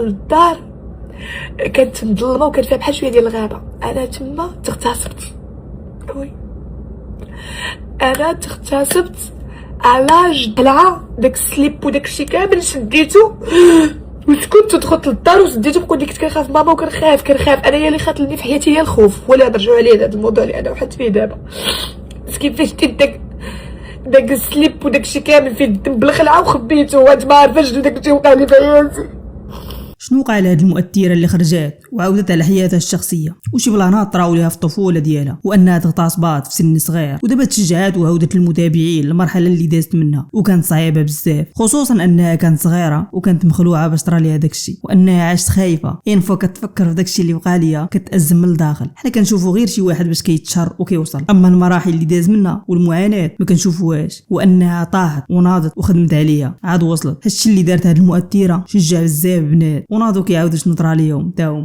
للدار كانت مظلمه وكان فيها بحال شويه ديال الغابه. انا تما تغتصبت، وي انا تغتصبت على جدلعه. داك السليب وداك الشيء كامل شديتو وكنت دخلت للدار وسديتو. بقول لك كنت كنخاف ماما وكنخاف انا هي اللي خاتلني في حياتي هي الخوف. ولا نرجعوا عليه هذا الموضوع اللي انا وحدت فيه دابا. بس كيفاش ديت داك السليب وداك الشيء كامل فيه الدم بالخلعه وخبيته وانت ما عارفاش داك الشيء وقع لي في حياتي. شنو وقع لهاد المؤثره اللي خرجات وعاودت على حياتها الشخصيه وشي بلانات طراو ليها في الطفوله ديالها وانها تغتصبات في سن صغير ودابا تشجعات وعاودت للمتابعين المرحله اللي دازت منها وكانت صعيبه بزاف، خصوصا انها كانت صغيره وكانت مخلوعه باش طرا ليها داكشي وانها عاشت خايفه. ينفع كتفكر في داكشي اللي وقع ليها كتأزم من الداخل. حنا كنشوفوا غير شي واحد باش كيتشهر وكيوصل، اما المراحل اللي داز منها والمعاناه ما كنشوفوهاش. وانها طاحت وناضت وخدمت عليها عاد وصلت. هادشي اللي دارت هاد المؤثره شجع بزاف بنات وناضوا كيعاودوا شنو طرا ليهم تا هما.